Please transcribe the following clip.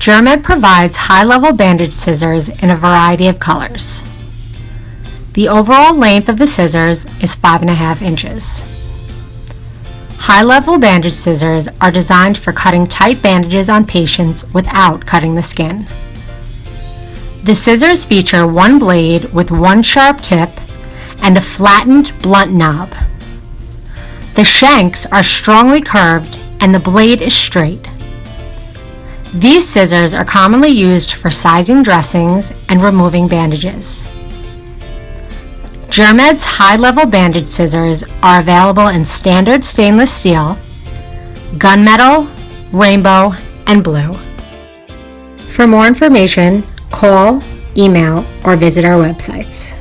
GerVet provides high-level bandage scissors in a variety of colors. The overall length of the scissors is 5.5 inches. High-level bandage scissors are designed for cutting tight bandages on patients without cutting the skin. The scissors feature one blade with one sharp tip and a flattened blunt knob. The shanks are strongly curved and the blade is straight. These scissors are commonly used for sizing dressings and removing bandages. GerVet's high-level bandage scissors are available in standard stainless steel, gunmetal, rainbow, and blue. For more information, call, email, or visit our websites.